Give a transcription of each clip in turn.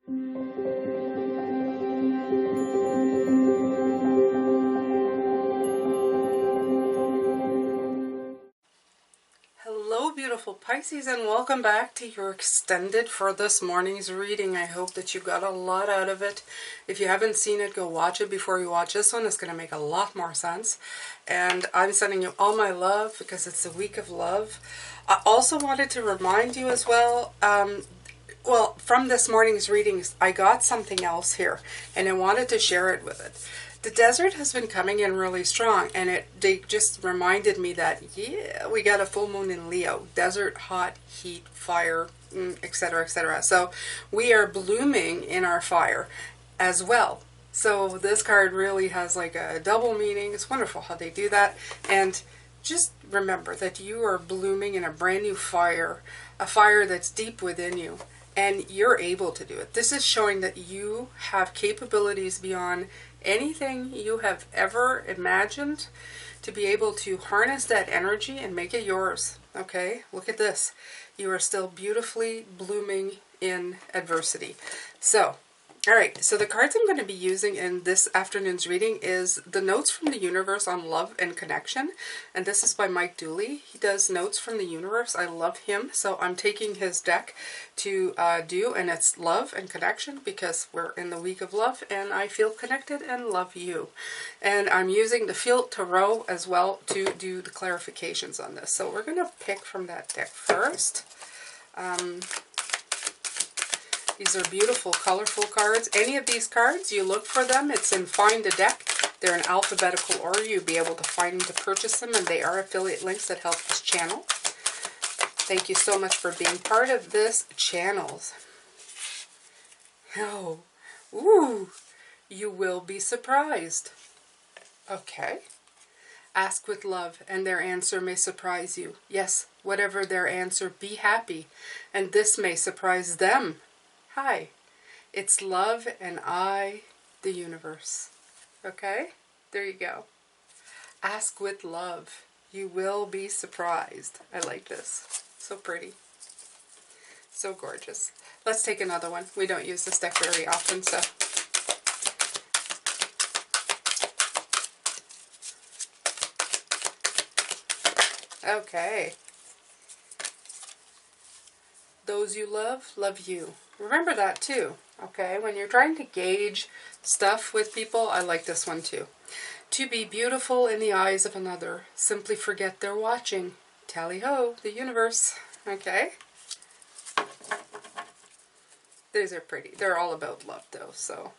Hello beautiful Pisces, and welcome back to your extended for this morning's reading. I hope that you got a lot out of it. If you haven't seen it, go watch it before you watch this one. It's going to make a lot more sense. And I'm sending you all my love because it's the week of love. I also wanted to remind you as well, from this morning's readings, I got something else here and I wanted to share it with it. The desert has been coming in really strong, and they just reminded me that, yeah, we got a full moon in Leo. Desert, hot, heat, fire, etc., etc. So we are blooming in our fire as well. So this card really has like a double meaning. It's wonderful how they do that. And just remember that you are blooming in a brand new fire, a fire that's deep within you. And you're able to do it. This is showing that you have capabilities beyond anything you have ever imagined to be able to harness that energy and make it yours. Okay, look at this. You are still beautifully blooming in adversity. So, all right, so the cards I'm going to be using in this afternoon's reading is the Notes from the Universe on Love and Connection. And this is by Mike Dooley. He does Notes from the Universe. I love him. So I'm taking his deck to do, and it's Love and Connection because we're in the week of love and I feel connected and love you. And I'm using the Field Tarot as well to do the clarifications on this. So we're going to pick from that deck first. These are beautiful, colorful cards. Any of these cards, you look for them. It's in Find a Deck. They're in alphabetical order. You'll be able to find them to purchase them, and they are affiliate links that help this channel. Thank you so much for being part of this channel. Oh, ooh, you will be surprised. Okay. Ask with love, and their answer may surprise you. Yes, whatever their answer, be happy, and this may surprise them. Hi, it's love and I, the universe. Okay? There you go. Ask with love. You will be surprised. I like this. So pretty. So gorgeous. Let's take another one. We don't use this deck very often, so. Okay. Those you love, love you. Remember that too, okay? When you're trying to gauge stuff with people, I like this one too. To be beautiful in the eyes of another, simply forget they're watching. Tally-ho, the universe, okay? These are pretty. They're all about love though, so.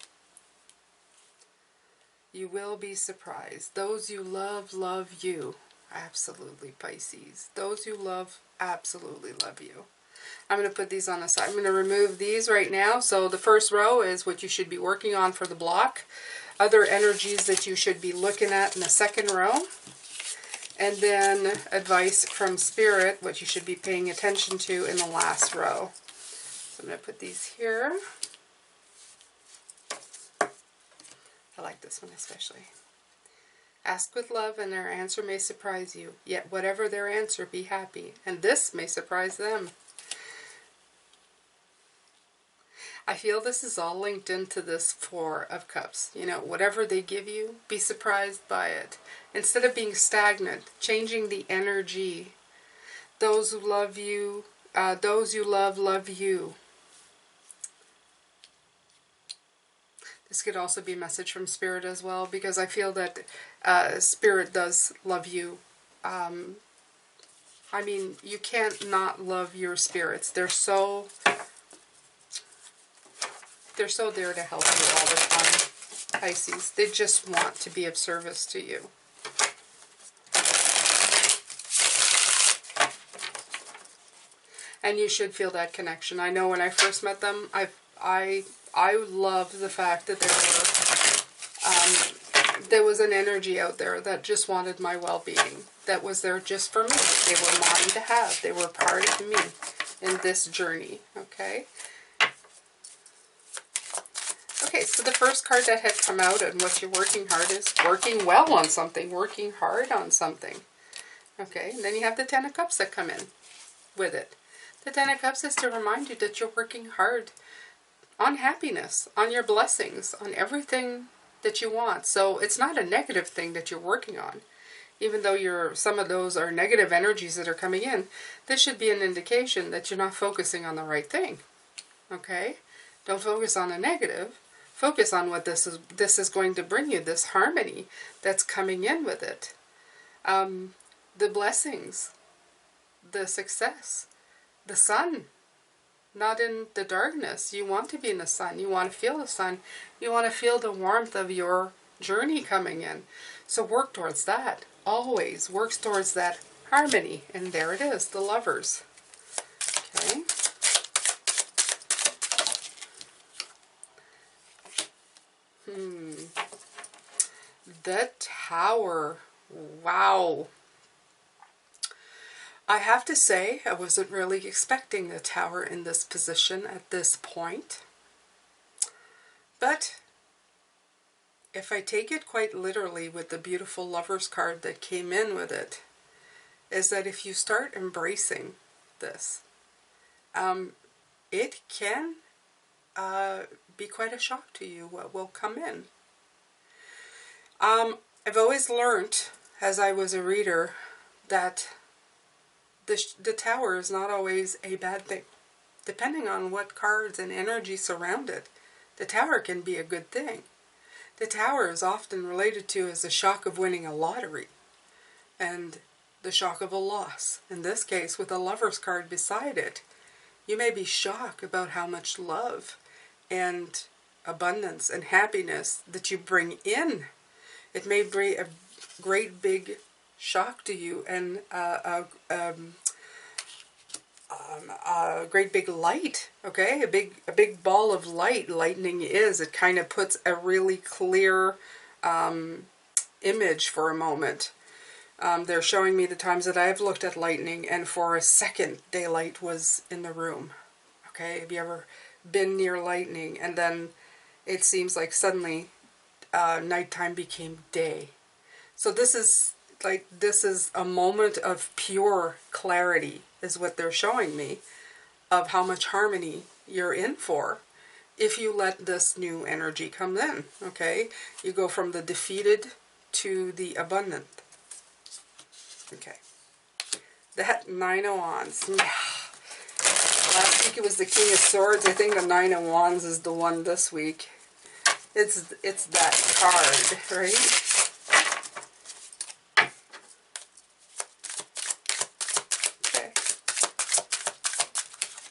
You will be surprised. Those you love, love you. Absolutely, Pisces. Those you love, absolutely love you. I'm going to put these on the side. I'm going to remove these right now. So the first row is what you should be working on for the block. Other energies that you should be looking at in the second row. And then advice from Spirit, what you should be paying attention to in the last row. So I'm going to put these here. I like this one especially. Ask with love and their answer may surprise you. Yet whatever their answer, be happy. And this may surprise them. I feel this is all linked into this Four of Cups. You know, whatever they give you, be surprised by it. Instead of being stagnant, changing the energy. Those who love you, those you love, love you. This could also be a message from Spirit as well, because I feel that Spirit does love you. I mean, you can't not love your spirits. They're so there to help you all the time, Pisces. They just want to be of service to you. And you should feel that connection. I know when I first met them, I love the fact that there was an energy out there that just wanted my well-being. That was there just for me. They were mine to have. They were part of me in this journey. Okay? Okay, so the first card that had come out and what you're working hard is working well on something, working hard on something. Okay, and then you have the Ten of Cups that come in with it. The Ten of Cups is to remind you that you're working hard on happiness, on your blessings, on everything that you want. So it's not a negative thing that you're working on. Even though some of those are negative energies that are coming in, this should be an indication that you're not focusing on the right thing. Okay? Don't focus on the negative. Focus on what this is going to bring you, this harmony that's coming in with it. The blessings, the success, the sun, not in the darkness. You want to be in the sun. You want to feel the sun. You want to feel the warmth of your journey coming in. So work towards that. Always works towards that harmony. And there it is, the Lovers. Okay. The Tower. Wow. I have to say, I wasn't really expecting the Tower in this position at this point. But if I take it quite literally with the beautiful Lovers card that came in with it, is that if you start embracing this, it can be quite a shock to you what will come in. I've always learned, as I was a reader, that the Tower is not always a bad thing. Depending on what cards and energy surround it, the Tower can be a good thing. The Tower is often related to as the shock of winning a lottery and the shock of a loss. In this case, with a Lover's card beside it, you may be shocked about how much love and abundance and happiness that you bring in. It may bring a great big shock to you and a great big light, okay? A big ball of light. Lightning is, it kind of puts a really clear image for a moment. They're showing me the times that I've looked at lightning and for a second daylight was in the room. Okay, have you ever been near lightning and then it seems like suddenly nighttime became day? So this is a moment of pure clarity is what they're showing me of how much harmony you're in for if you let this new energy come in, okay? You go from the defeated to the abundant. Okay. That Nine of Wands. Last week it was the King of Swords. I think the Nine of Wands is the one this week. It's that card, right?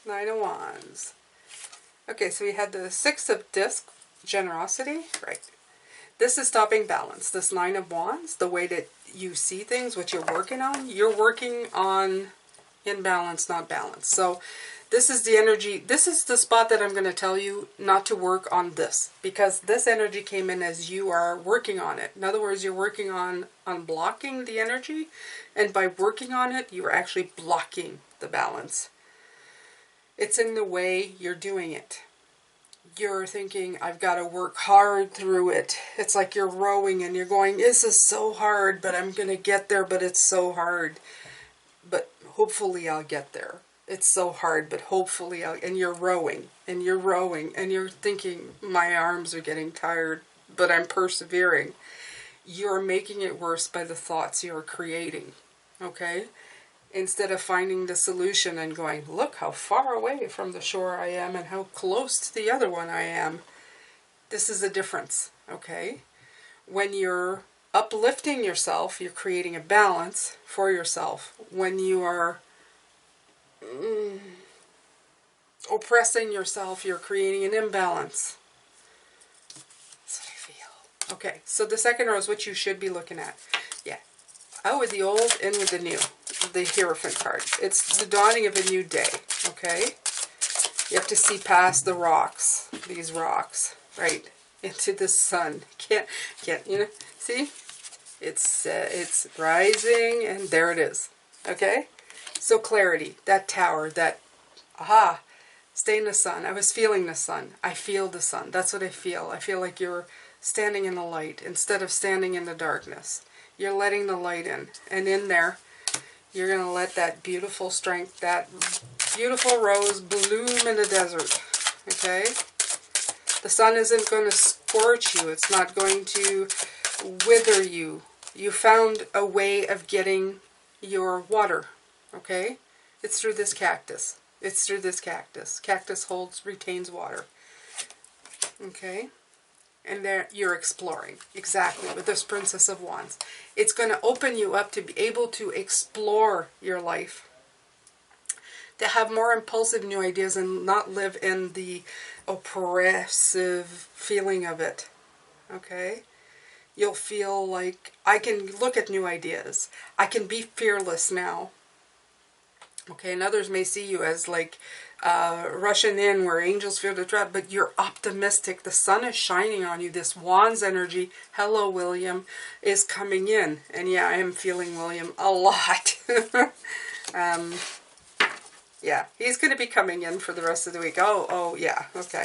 Nine of Wands. Okay, so we had the Six of Discs, generosity, right? This is stopping balance. This Nine of Wands, the way that you see things, what you're working on imbalance, not balance. So this is the energy, this is the spot that I'm going to tell you not to work on this, because this energy came in as you are working on it. In other words, you're working on unblocking the energy, and by working on it, you're actually blocking the balance. It's in the way you're doing it. You're thinking, I've got to work hard through it. It's like you're rowing and you're going, this is so hard, but I'm going to get there, but it's so hard. But hopefully I'll get there. It's so hard, but hopefully and you're rowing, and you're rowing, and you're thinking, my arms are getting tired, but I'm persevering. You're making it worse by the thoughts you're creating, okay? Instead of finding the solution and going, look how far away from the shore I am and how close to the other one I am. This is the difference, okay? When you're uplifting yourself, you're creating a balance for yourself. When you are oppressing yourself, you're creating an imbalance. That's what I feel. Okay, so the second row is what you should be looking at. Yeah. Out with the old, in with the new. The Hierophant card. It's the dawning of a new day, okay? You have to see past the rocks, these rocks, right, into the sun. Can't, you know, see? It's rising, and there it is, okay? So clarity, that tower, that, aha, stay in the sun. I was feeling the sun. I feel the sun. That's what I feel. I feel like you're standing in the light instead of standing in the darkness. You're letting the light in, and in there, you're going to let that beautiful strength, that beautiful rose bloom in the desert, okay? The sun isn't going to scorch you. It's not going to wither you. You found a way of getting your water, okay? It's through this cactus. It's through this cactus. Cactus retains water, okay? And there you're exploring, exactly, with this Princess of Wands. It's going to open you up to be able to explore your life, to have more impulsive new ideas and not live in the oppressive feeling of it, okay? You'll feel like, I can look at new ideas. I can be fearless now. Okay, and others may see you as like rushing in where angels fear the trap, but you're optimistic. The sun is shining on you. This Wands energy, hello William, is coming in. And yeah, I am feeling William a lot. Yeah, he's going to be coming in for the rest of the week. Oh, yeah, okay.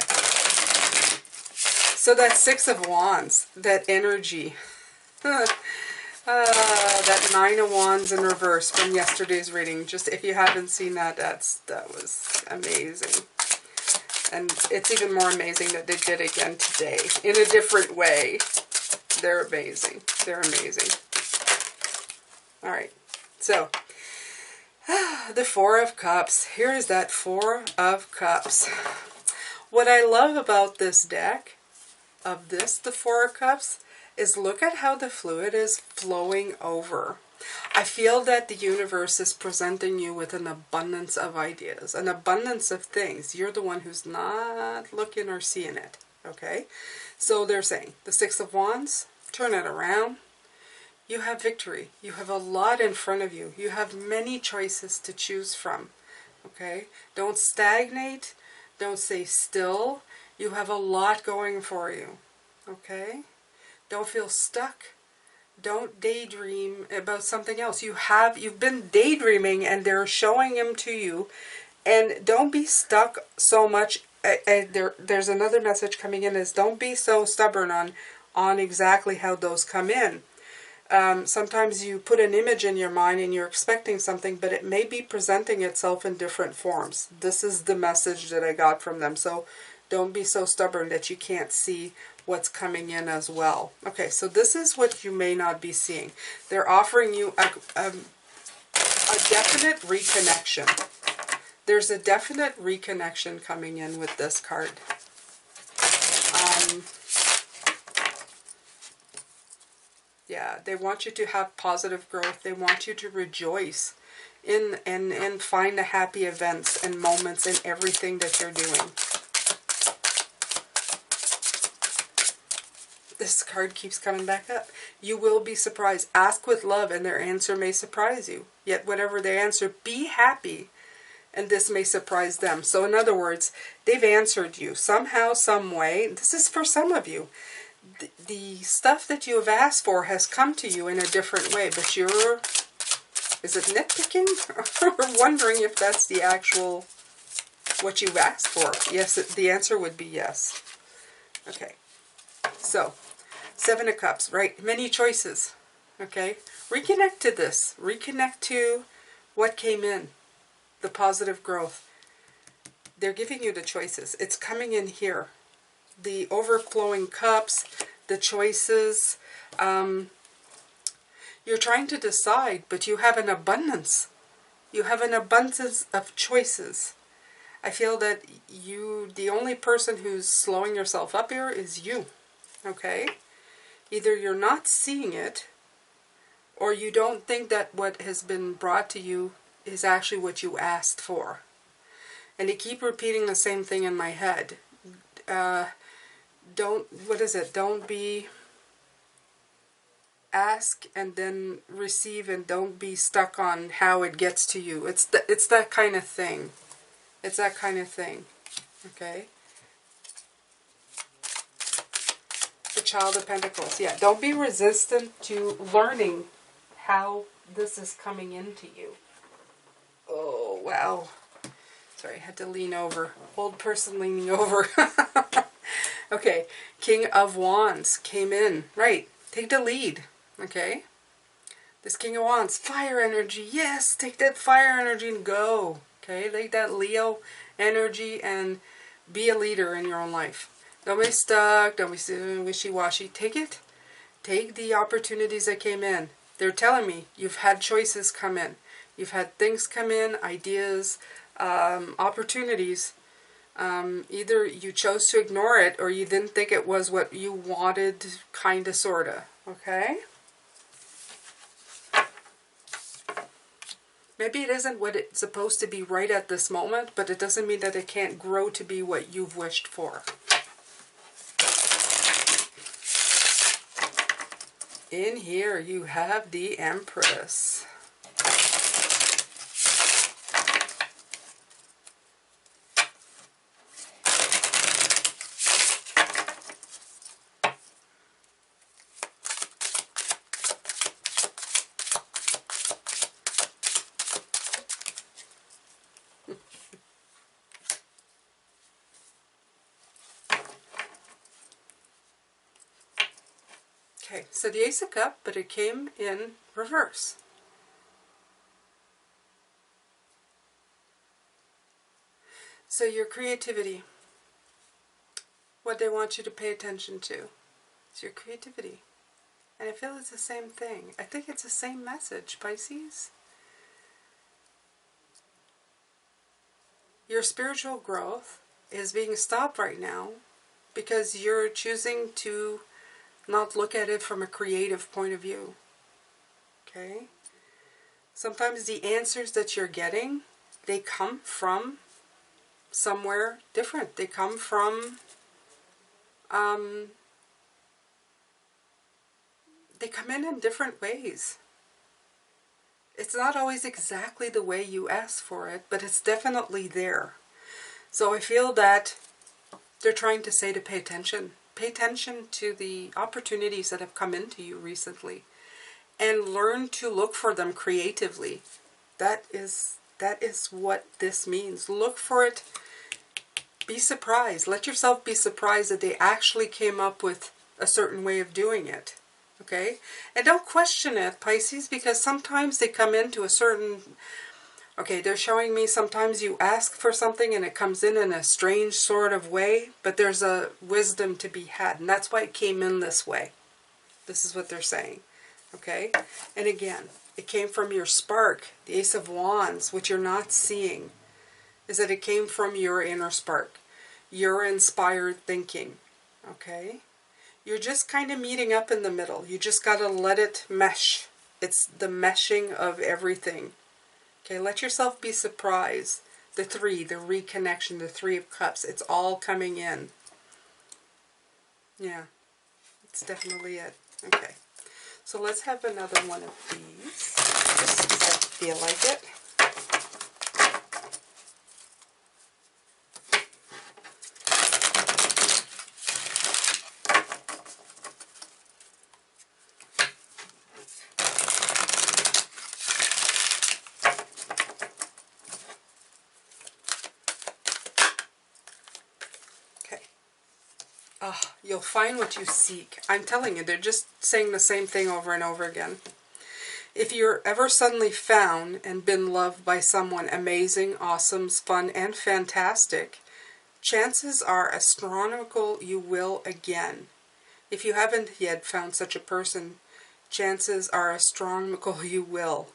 So that Six of Wands, that energy, that Nine of Wands in reverse from yesterday's reading. Just if you haven't seen that, that was amazing. And it's even more amazing that they did it again today in a different way. They're amazing. They're amazing. All right, so the Four of Cups. Here is that Four of Cups. What I love about this deck, the Four of Cups, is look at how the fluid is flowing over. I feel that the universe is presenting you with an abundance of ideas, an abundance of things. You're the one who's not looking or seeing it, okay? So they're saying, the Six of Wands, turn it around. You have victory. You have a lot in front of you. You have many choices to choose from, okay? Don't stagnate. Don't stay still. You have a lot going for you, okay? Don't feel stuck. Don't daydream about something else. You've been daydreaming and they're showing them to you. And don't be stuck so much. There's another message coming in is don't be so stubborn on exactly how those come in. Sometimes you put an image in your mind and you're expecting something, but it may be presenting itself in different forms. This is the message that I got from them. So don't be so stubborn that you can't see what's coming in as well. Okay, so this is what you may not be seeing. They're offering you a definite reconnection. There's a definite reconnection coming in with this card. Yeah, they want you to have positive growth. They want you to rejoice and find the happy events and moments in everything that you're doing. This card keeps coming back up. You will be surprised. Ask with love and their answer may surprise you. Yet whatever they answer, be happy. And this may surprise them. So in other words, they've answered you somehow, some way. This is for some of you. The stuff that you have asked for has come to you in a different way. But you're, is it nitpicking? Or wondering if that's the actual, what you've asked for? Yes, the answer would be yes. Okay. So, Seven of Cups, right? Many choices, okay? Reconnect to this. Reconnect to what came in, the positive growth. They're giving you the choices. It's coming in here. The overflowing cups, the choices. You're trying to decide, but you have an abundance. You have an abundance of choices. I feel that the only person who's slowing yourself up here is you. Okay? Either you're not seeing it, or you don't think that what has been brought to you is actually what you asked for. And I keep repeating the same thing in my head. Don't be ask and then receive, and don't be stuck on how it gets to you. It's that kind of thing. It's that kind of thing. Okay? The Child of Pentacles. Yeah, don't be resistant to learning how this is coming into you. Oh, wow. Sorry, I had to lean over. Old person leaning over. Okay, King of Wands came in. Right, take the lead. Okay? This King of Wands, fire energy. Yes, take that fire energy and go. Okay, take that Leo energy and be a leader in your own life. Don't be stuck. Don't be wishy-washy. Take it. Take the opportunities that came in. They're telling me you've had choices come in. You've had things come in, ideas, opportunities. Either you chose to ignore it or you didn't think it was what you wanted, kind of, sort of. Okay? Maybe it isn't what it's supposed to be right at this moment, but it doesn't mean that it can't grow to be what you've wished for. In here you have the Empress. Okay, so the Ace of Cups, but it came in reverse. So your creativity, what they want you to pay attention to, is your creativity. And I feel it's the same thing. I think it's the same message, Pisces. Your spiritual growth is being stopped right now because you're choosing to not look at it from a creative point of view. Okay? Sometimes the answers that you're getting, they come from somewhere different. They come from, they come in different ways. It's not always exactly the way you ask for it, but it's definitely there. So I feel that they're trying to say to pay attention. Pay attention to the opportunities that have come into you recently and learn to look for them creatively. That is what this means. Look for it. Be surprised. Let yourself be surprised that they actually came up with a certain way of doing it. Okay? And don't question it, Pisces, because sometimes they come into a certain... Okay, they're showing me sometimes you ask for something and it comes in a strange sort of way, but there's a wisdom to be had, and that's why it came in this way. This is what they're saying. Okay? And again, it came from your spark, the Ace of Wands, which you're not seeing, is that it came from your inner spark, your inspired thinking. Okay? You're just kind of meeting up in the middle. You just got to let it mesh. It's the meshing of everything. Okay, let yourself be surprised. The three, the reconnection, the Three of Cups, it's all coming in. Yeah, it's definitely it. Okay, so let's have another one of these, just because I feel like it. You'll find what you seek. I'm telling you, they're just saying the same thing over and over again. If you're ever suddenly found and been loved by someone amazing, awesome, fun, and fantastic, chances are astronomical you will again. If you haven't yet found such a person, chances are astronomical you will.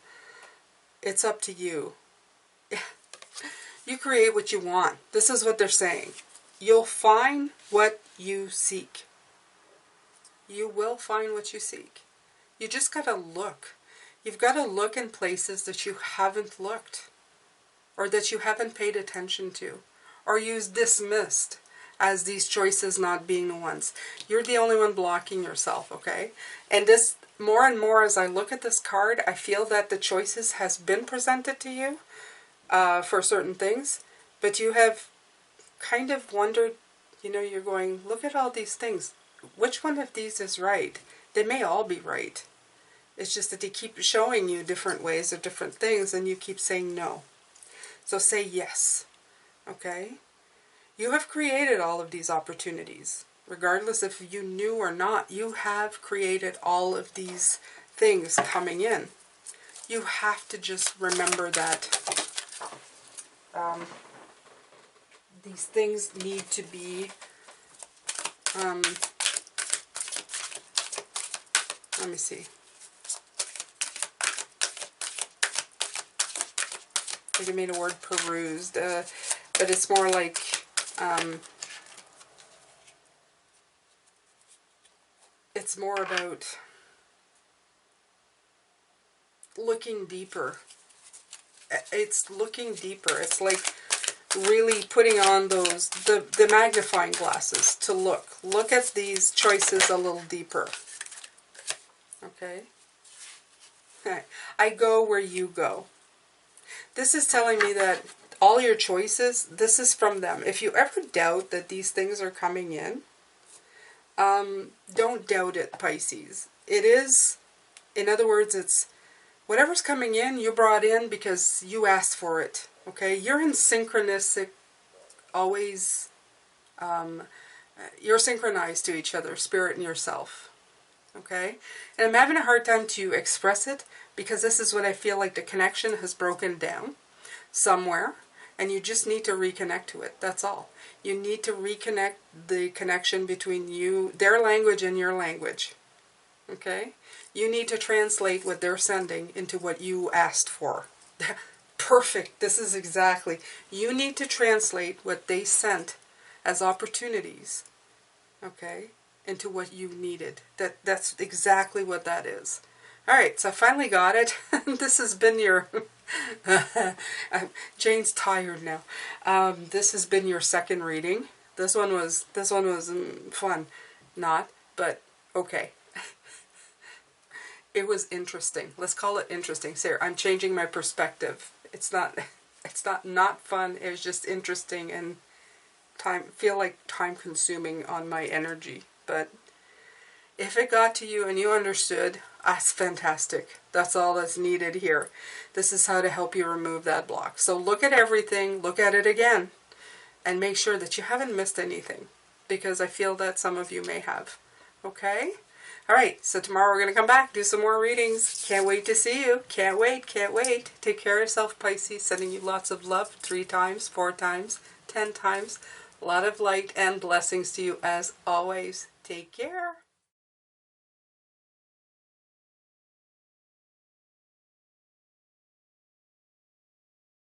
It's up to you. You create what you want. This is what they're saying. You'll find what you seek. You will find what you seek. You just got to look. You've got to look in places that you haven't looked, or that you haven't paid attention to, or you dismissed as these choices not being the ones. You're the only one blocking yourself, okay? And this, more and more as I look at this card, I feel that the choices has been presented to you for certain things, but you have kind of wondered, you know, you're going, look at all these things. Which one of these is right? They may all be right. It's just that they keep showing you different ways or different things, and you keep saying no. So say yes. Okay? You have created all of these opportunities. Regardless if you knew or not, you have created all of these things coming in. You have to just remember that these things need to be Let me see. I think I made a word perused, but it's more like it's more about looking deeper. It's looking deeper. It's like really putting on those the magnifying glasses to look at these choices a little deeper. Okay? I go where you go. This is telling me that all your choices, this is from them. If you ever doubt that these things are coming in, don't doubt it, Pisces. It is, in other words, it's whatever's coming in, you brought in because you asked for it. Okay? You're in synchronistic, always, you're synchronized to each other, spirit and yourself. Okay? And I'm having a hard time to express it because this is what I feel like the connection has broken down somewhere, and you just need to reconnect to it. That's all. You need to reconnect the connection between you, their language and your language. Okay? You need to translate what they're sending into what you asked for. Perfect. This is exactly. You need to translate what they sent as opportunities, okay, into what you needed. That's exactly what that is. All right, so I finally got it. This has been your... Jane's tired now. This has been your second reading. This one was fun. Not, but okay. It was interesting. Let's call it interesting. Sarah, I'm changing my perspective. It's not fun. It was just interesting and feel like time consuming on my energy. But if it got to you and you understood, that's fantastic. That's all that's needed here. This is how to help you remove that block. So look at everything, look at it again, and make sure that you haven't missed anything, because I feel that some of you may have. Okay? Alright, so tomorrow we're going to come back, do some more readings. Can't wait to see you. Can't wait, can't wait. Take care of yourself, Pisces. Sending you lots of love, 3 times, 4 times, 10 times. A lot of light and blessings to you as always. Take care.